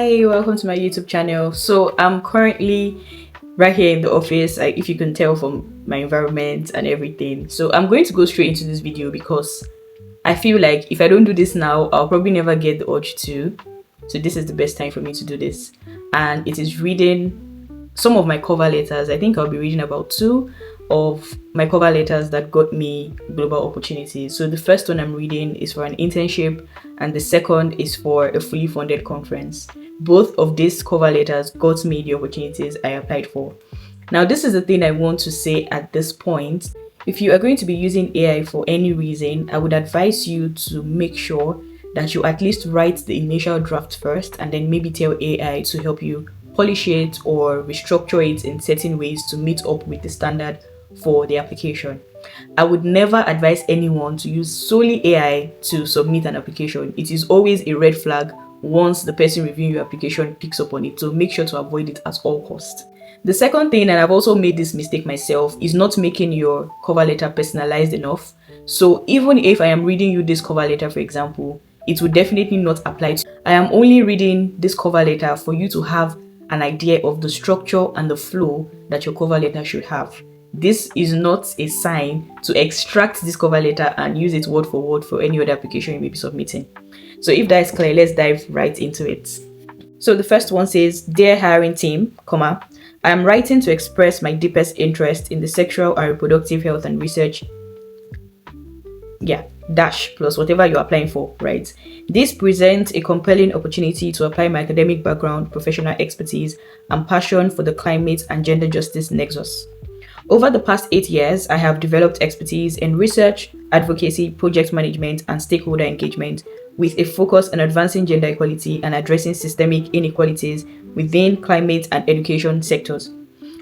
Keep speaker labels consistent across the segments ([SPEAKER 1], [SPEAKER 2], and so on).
[SPEAKER 1] Hi, welcome to my YouTube channel. So I'm currently right here in the office, like if you can tell from my environment and everything. So I'm going to go straight into this video because I feel like if I don't do this now, I'll probably never get the urge to. So this is the best time for me to do this. And it is reading some of my cover letters. I think I'll be reading about 2 of my cover letters that got me global opportunities. So the first one I'm reading is for an internship and the second is for a fully funded conference. Both of these cover letters got me the opportunities I applied for. Now, this is the thing I want to say at this point. If you are going to be using AI for any reason, I would advise you to make sure that you at least write the initial draft first and then maybe tell AI to help you polish it or restructure it in certain ways to meet up with the standard for the application. I would never advise anyone to use solely AI to submit an application. It is always a red flag once the person reviewing your application picks up on it, so make sure to avoid it at all costs. The second thing, and I've also made this mistake myself, is not making your cover letter personalized enough. So even if I am reading you this cover letter, for example, it would definitely not apply to you. I am only reading this cover letter for you to have an idea of the structure and the flow that your cover letter should have. This is not a sign to extract this cover letter and use it word for word for any other application you may be submitting. So if that is clear, let's dive right into it. So the first one says, "Dear hiring team, I am writing to express my deepest interest in the sexual and reproductive health and research." Dash plus whatever you're applying for, right? This presents a compelling opportunity to apply my academic background, professional expertise, and passion for the climate and gender justice nexus. Over the past 8 years, I have developed expertise in research, advocacy, project management, and stakeholder engagement with a focus on advancing gender equality and addressing systemic inequalities within climate and education sectors.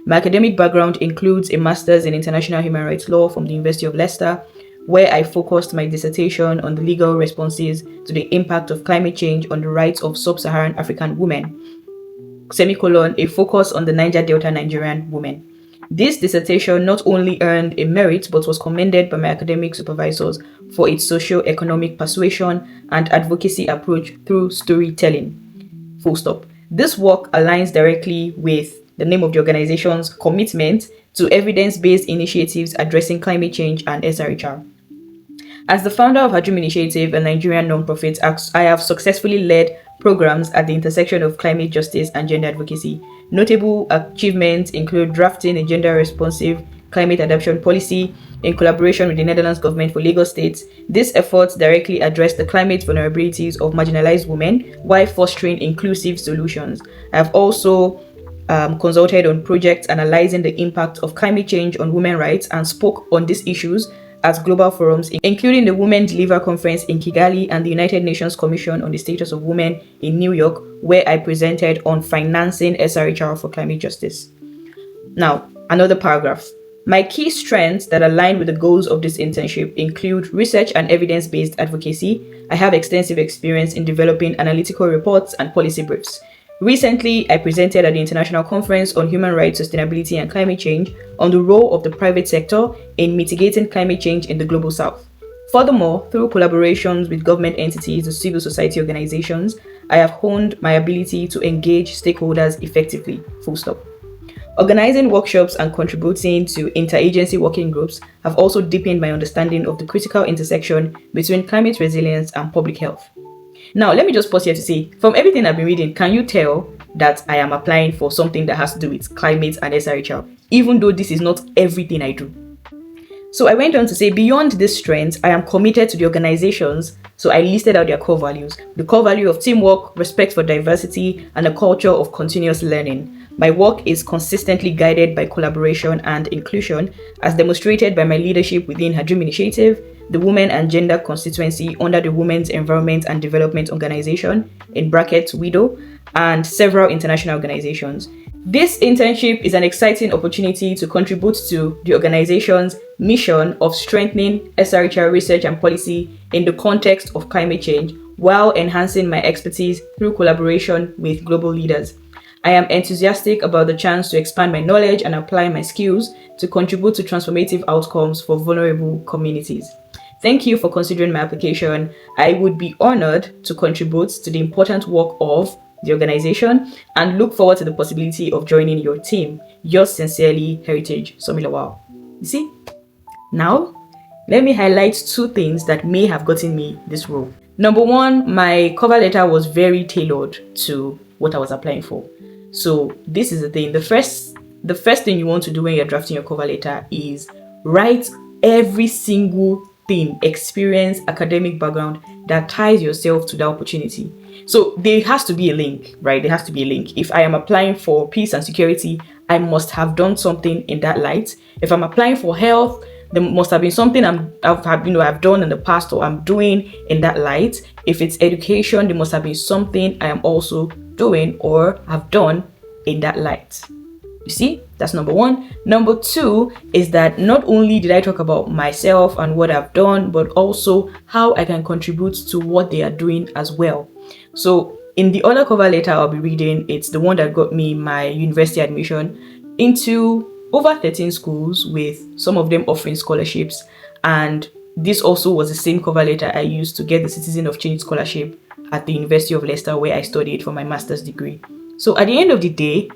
[SPEAKER 1] My academic background includes a master's in international human rights law from the University of Leicester, where I focused my dissertation on the legal responses to the impact of climate change on the rights of sub-Saharan African women, a focus on the Niger Delta Nigerian women. This dissertation not only earned a merit but was commended by my academic supervisors for its socio-economic persuasion and advocacy approach through storytelling. Full stop. This work aligns directly with the name of the organization's commitment to evidence-based initiatives addressing climate change and SRHR. As the founder of Hajim Initiative, a Nigerian non-profit, I have successfully led programs at the intersection of climate justice and gender advocacy. Notable achievements include drafting a gender-responsive climate adaptation policy in collaboration with the Netherlands government for Lagos State. These efforts directly address the climate vulnerabilities of marginalized women while fostering inclusive solutions. I have also consulted on projects analyzing the impact of climate change on women's rights and spoke on these issues at global forums, including the Women Deliver Conference in Kigali and the United Nations Commission on the Status of Women in New York, where I presented on financing SRHR for climate justice. Now, another paragraph. My key strengths that align with the goals of this internship include research and evidence-based advocacy. I have extensive experience in developing analytical reports and policy briefs. Recently, I presented at the International Conference on Human Rights, Sustainability and Climate Change on the role of the private sector in mitigating climate change in the Global South. Furthermore, through collaborations with government entities and civil society organizations, I have honed my ability to engage stakeholders effectively. Full stop. Organizing workshops and contributing to interagency working groups have also deepened my understanding of the critical intersection between climate resilience and public health. Now, let me just pause here to say, from everything I've been reading, can you tell that I am applying for something that has to do with climate and SRHR, even though this is not everything I do? So I went on to say, beyond this strength, I am committed to the organizations. So I listed out their core values: the core value of teamwork, respect for diversity, and a culture of continuous learning. My work is consistently guided by collaboration and inclusion, as demonstrated by my leadership within Hajim Initiative, the Women and Gender Constituency under the Women's Environment and Development Organization, in brackets WIDO, and several international organizations. This internship is an exciting opportunity to contribute to the organization's mission of strengthening SRHR research and policy in the context of climate change, while enhancing my expertise through collaboration with global leaders. I am enthusiastic about the chance to expand my knowledge and apply my skills to contribute to transformative outcomes for vulnerable communities. Thank you for considering my application. I would be honored to contribute to the important work of the organization, and look forward to the possibility of joining your team. Yours sincerely, Heritage Sanmi-Lawal. You see? Now, let me highlight two things that may have gotten me this role. Number one, my cover letter was very tailored to what I was applying for. So this is the thing. The first thing you want to do when you're drafting your cover letter is write every single thing, experience, academic background that ties yourself to the opportunity. So there has to be a link, right? There has to be a link. If I am applying for peace and security, I must have done something in that light. If I'm applying for health, there must have been something I've done in the past or I'm doing in that light. If it's education, there must have been something I am also doing or have done in that light. You see, that's number one. Number two is that not only did I talk about myself and what I've done, but also how I can contribute to what they are doing as well. So in the other cover letter I'll be reading, it's the one that got me my university admission into over 13 schools, with some of them offering scholarships. And this also was the same cover letter I used to get the Citizen of Change scholarship at the University of Leicester, where I studied for my master's degree. So at the end of the day,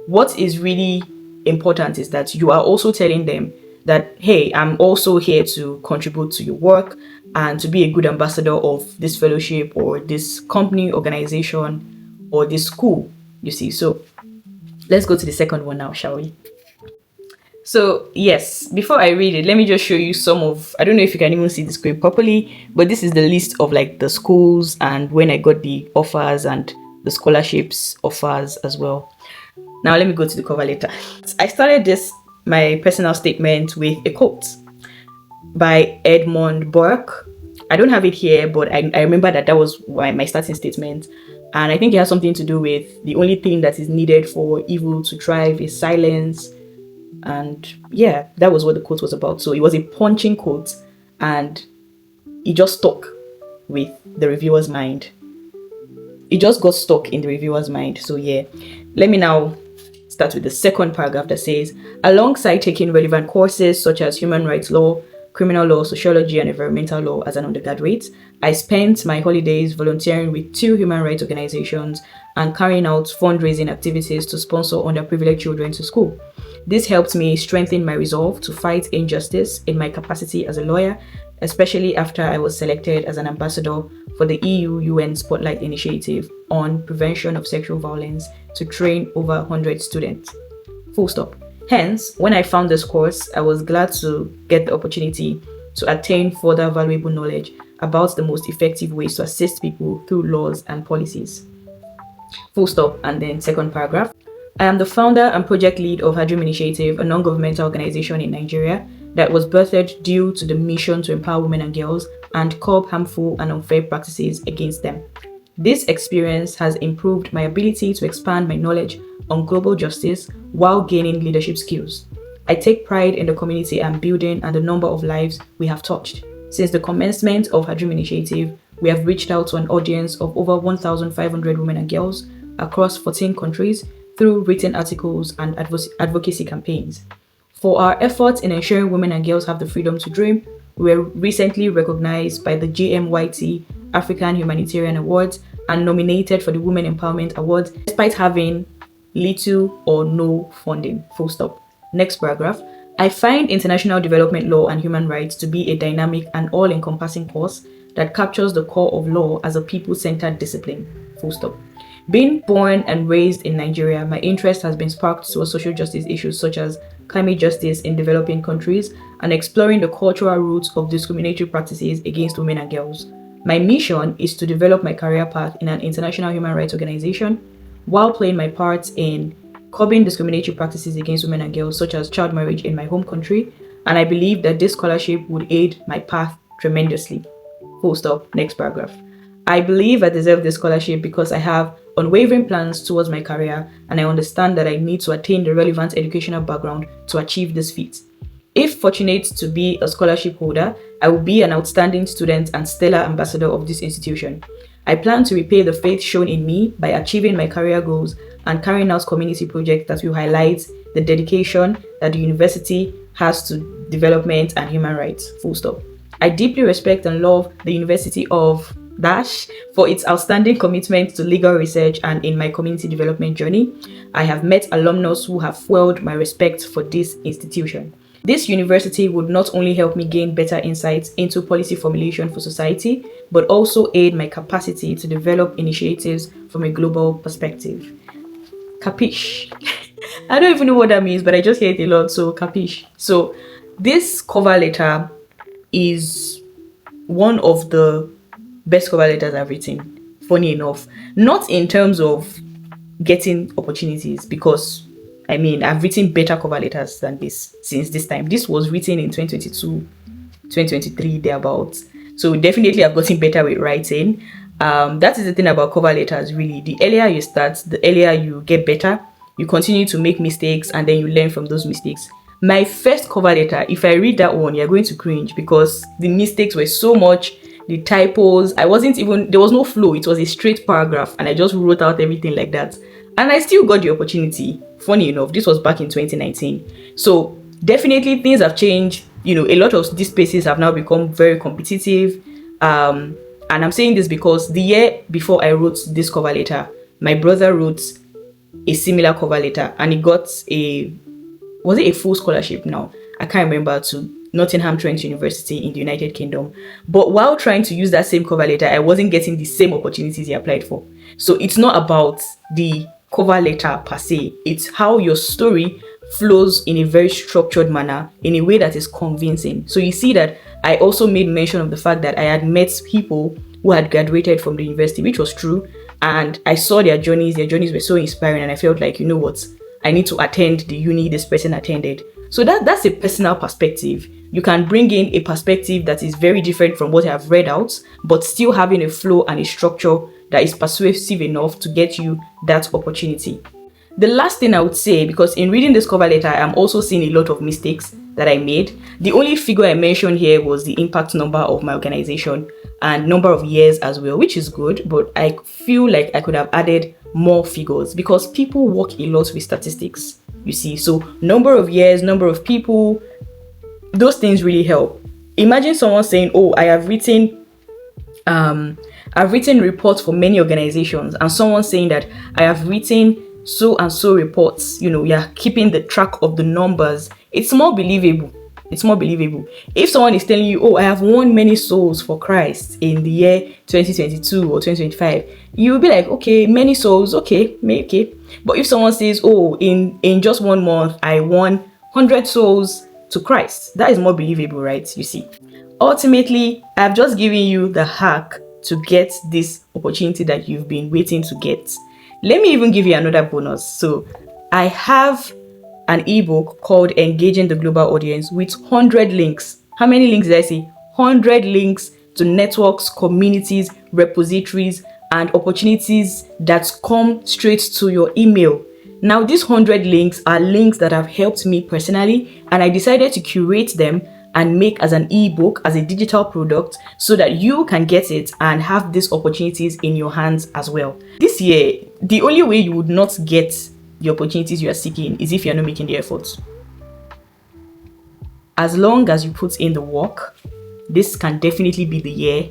[SPEAKER 1] what is really important is that you are also telling them that, hey, I'm also here to contribute to your work and to be a good ambassador of this fellowship or this company, organization, or this school, you see. So let's go to the second one now, shall we? So yes, before I read it, let me just show you some of, I don't know if you can even see the screen properly, but this is the list of like the schools and when I got the offers and the scholarships offers as well. Now let me go to the cover letter. I started my personal statement with a quote by Edmund Burke. I don't have it here, but I remember that was my starting statement. And I think it has something to do with the only thing that is needed for evil to thrive is silence. And yeah, that was what the quote was about. So it was a punching quote and it just stuck with the reviewer's mind. It just got stuck in the reviewer's mind. So yeah, let me now start with the second paragraph that says, alongside taking relevant courses such as human rights law, criminal law, sociology, and environmental law as an undergraduate, I spent my holidays volunteering with 2 human rights organizations and carrying out fundraising activities to sponsor underprivileged children to school. This helped me strengthen my resolve to fight injustice in my capacity as a lawyer, especially after I was selected as an ambassador for the EU-UN Spotlight Initiative on prevention of sexual violence to train over 100 students. Full stop. Hence, when I found this course, I was glad to get the opportunity to attain further valuable knowledge about the most effective ways to assist people through laws and policies. Full stop. And then second paragraph. I am the founder and project lead of Hadrim Initiative, a non-governmental organization in Nigeria that was birthed due to the mission to empower women and girls and curb harmful and unfair practices against them. This experience has improved my ability to expand my knowledge on global justice while gaining leadership skills. I take pride in the community I'm building and the number of lives we have touched. Since the commencement of Hadrim Initiative, we have reached out to an audience of over 1,500 women and girls across 14 countries through written articles and advocacy campaigns. For our efforts in ensuring women and girls have the freedom to dream, we were recently recognized by the GMYT African Humanitarian Awards and nominated for the Women Empowerment Awards despite having little or no funding. Full stop. Next paragraph. I find international development law and human rights to be a dynamic and all-encompassing course that captures the core of law as a people-centered discipline. Full stop. Being born and raised in Nigeria, my interest has been sparked towards social justice issues such as climate justice in developing countries and exploring the cultural roots of discriminatory practices against women and girls. My mission is to develop my career path in an international human rights organization while playing my part in curbing discriminatory practices against women and girls such as child marriage in my home country, and I believe that this scholarship would aid my path tremendously. Full stop. Next paragraph. I believe I deserve this scholarship because I have unwavering plans towards my career and I understand that I need to attain the relevant educational background to achieve this feat. If fortunate to be a scholarship holder, I will be an outstanding student and stellar ambassador of this institution. I plan to repay the faith shown in me by achieving my career goals and carrying out community projects that will highlight the dedication that the university has to development and human rights. Full stop. I deeply respect and love the University of dash for its outstanding commitment to legal research and in my community development journey. I have met alumnus who have fueled my respect for this institution. This university would not only help me gain better insights into policy formulation for society, but also aid my capacity to develop initiatives from a global perspective. Capiche? I don't even know what that means, but I just hear it a lot, so capiche. So this cover letter is one of the best cover letters I've written, funny enough. Not in terms of getting opportunities, because I mean, I've written better cover letters than this since this time. This was written in 2022, 2023, thereabouts. So definitely I've gotten better with writing. That is the thing about cover letters, really. The earlier you start, the earlier you get better. You continue to make mistakes and then you learn from those mistakes. My first cover letter, if I read that one, you're going to cringe because the mistakes were so much, the typos. There was no flow. It was a straight paragraph and I just wrote out everything like that. And I still got the opportunity. Funny enough, this was back in 2019. So definitely things have changed. You know, a lot of these spaces have now become very competitive. And I'm saying this because the year before I wrote this cover letter, my brother wrote a similar cover letter and he got was it a full scholarship now? I can't remember, to Nottingham Trent University in the United Kingdom. But while trying to use that same cover letter, I wasn't getting the same opportunities he applied for. So it's not about the cover letter per se. It's how your story flows in a very structured manner, in a way that is convincing. So you see that I also made mention of the fact that I had met people who had graduated from the university, which was true. And I saw their journeys were so inspiring. And I felt like, you know what, I need to attend the uni this person attended. So that's a personal perspective. You can bring in a perspective that is very different from what I've read out, but still having a flow and a structure that is persuasive enough to get you that opportunity. The last thing I would say, because in reading this cover letter, I'm also seeing a lot of mistakes that I made. The only figure I mentioned here was the impact number of my organization and number of years as well, which is good, but I feel like I could have added more figures because people work a lot with statistics, you see. So number of years, number of people, those things really help. Imagine someone saying, oh, I've written reports for many organizations, and someone saying that I have written so and so reports. You know, you're keeping the track of the numbers. It's more believable. If someone is telling you, oh, I have won many souls for Christ in the year 2022 or 2025, you'll be like, okay, many souls, okay. But if someone says, oh, in just 1 month I won 100 souls to Christ, that is more believable, right? You see, ultimately I've just given you the hack to get this opportunity that you've been waiting to get. Let me even give you another bonus. So I have an ebook called Engaging the Global Audience with 100 links. How many links did I say? 100 links to networks, communities, repositories, and opportunities that come straight to your email. Now, these 100 links are links that have helped me personally, and I decided to curate them and make as an ebook, as a digital product, so that you can get it and have these opportunities in your hands as well. This year, the only way you would not get the opportunities you are seeking is if you're not making the effort. As long as you put in the work, this can definitely be the year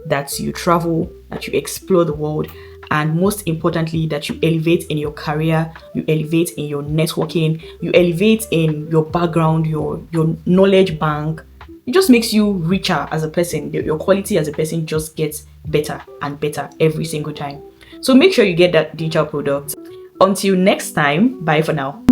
[SPEAKER 1] that you travel, that you explore the world, and most importantly, that you elevate in your career, you elevate in your networking, you elevate in your background, your knowledge bank. It just makes you richer as a person. Your quality as a person just gets better and better every single time. So make sure you get that digital product. Until next time, bye for now.